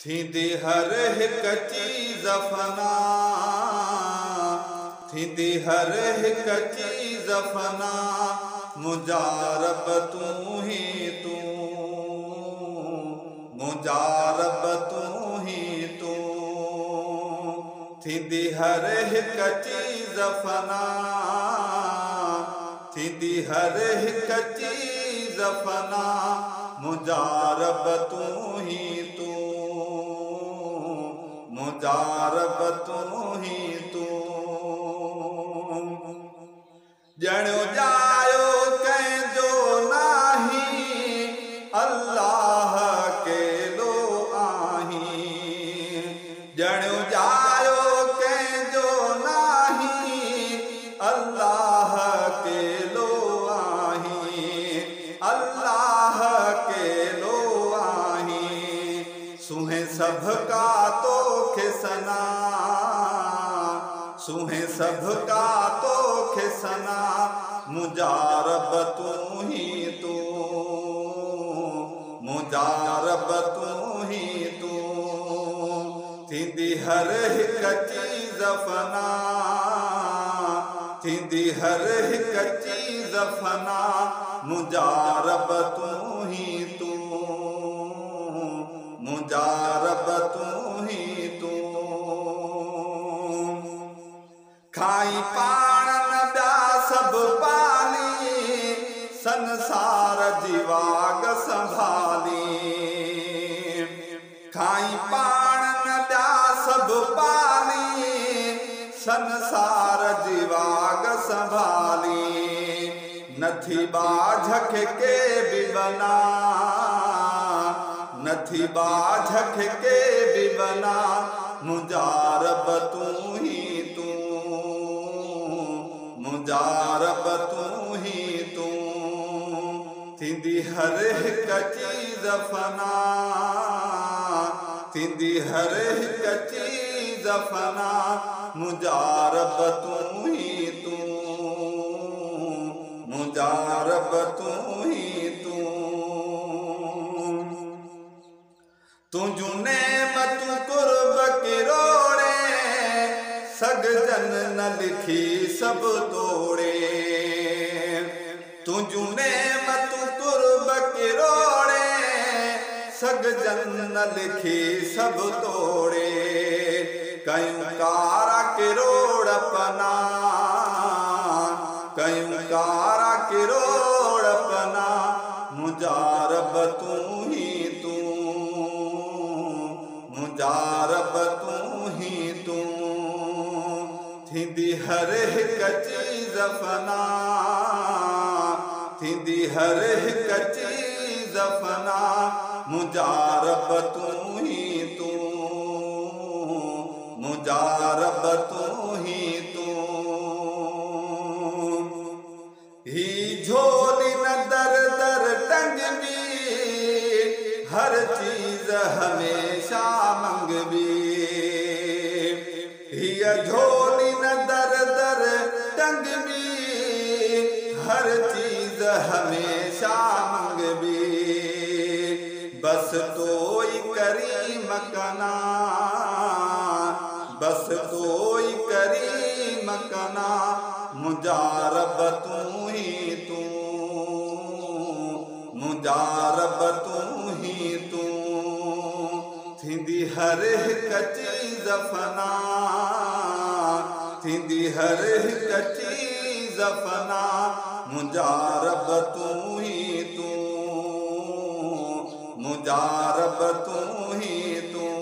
थींदी हर हिक चीज़ फना, थींदी हर हिक चीज़ फना, मुंहिंजा रब तूं ही तूं, मुंहिंजा रब तूं ही तूं। थींदी हर हिक चीज़ फना, थींदी हर हिक चीज़ फना, मुंहिंजा रब तूं ही तूं, मुंहिंजा रब तूं ही तूं। ॼणो ॼायो कंहिंजो नाहीं, अल्लाह अकेलो आहीं। ॼणो ॼायो कंहिंजो नाहीं, अल्लाह अकेलो आहीं, अल्लाह अकेलो आहीं। सुहे सभ का तोखे सना, सुहे सभ का तोखे सना, मुंहिंजा रब तूं ही तूं, मुंहिंजा रब तूं ही तूं। थींदी हर हिक चीज़ फना, थींदी हर हिक चीज़ फना, मुंहिंजा रब तूं ही तूं, मुंहिंजा रब तूं ही तूं। खाई पाण न ॿिया सभु पाली, संसार जी वाग संभाली। खाई पाण न ॿिया सभु पाली, संसार जी वाग संभाली। नथी बाझ खे के बि बना, नथी बाझ खे के बि बना, मुंहिंजा रब तूं ही तूं, मुंहिंजा रब तूं ही तूं। थींदी हर हिक चीज़ फना, थींदी हर हिक चीज़ फना, मुंहिंजा रब तूं ही तूं, मुंहिंजा रब तूं ही तूं। तुंहिंजूं नेमतूं कुर्ब किरोड़े, सघजन न लिखी सभु तोड़े। तुंहिंजूं नेमतूं कुर्ब किरोड़े, सघजन न लिखी सभु तोड़े। कयूं कारा किरोड़पना, कयूं कारा किरोड़पना, मुंहिंजा रब तूं ही तूं, मुंहिंजा रब तूं ही तूं। थींदी हर हिक चीज़ फना, थींदी हर हिक चीज़ फना, मुंहिंजा रब तूं ही तूं, मुंहिंजा रब तूं ही तूं। ही झोली न दर दर टंगबी, हर चीज़ हमेशा मंगबी। हीअ झोली न दर दर टंगबी, हर चीज़ हमेशा मंगबी। बस तोई करीम कना, बस तोई करीम कना, मुंहिंजा रब तूं ही तूं, मुंहिंजा रब तूं ही तूं। थींदी हर हिक चीज़ फना, थींदी हर हिक चीज़ फना, मुंहिंजा रब तूं ही तूं, मुंहिंजा रब तूं ही तूं।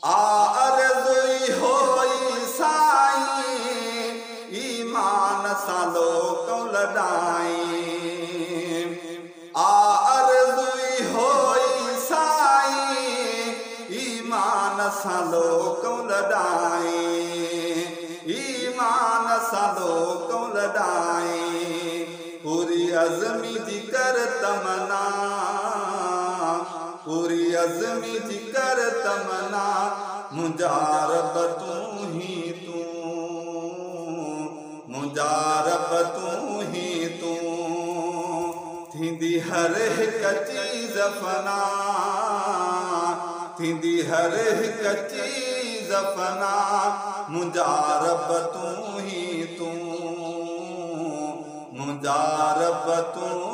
आरज़ू होई साईं, ईमान सां लोकूं लॾाई। आरज़ू होई साईं, ईमान सां लोकूं लॾाई, ईमान सां लोकूं लॾाई। पूरी अज़मी जी कर तमना, पूरी अज़मी जी कर तमना, मुंहिंजा रब तूं ही तूं, मुंहिंजा रब तूं ही तूं। थींदी हर हिक चीज़ फना, थींदी हर हिक चीज़ फना, मुंहिंजा रब तूं ही तूं, मुंहिंजा रब तूं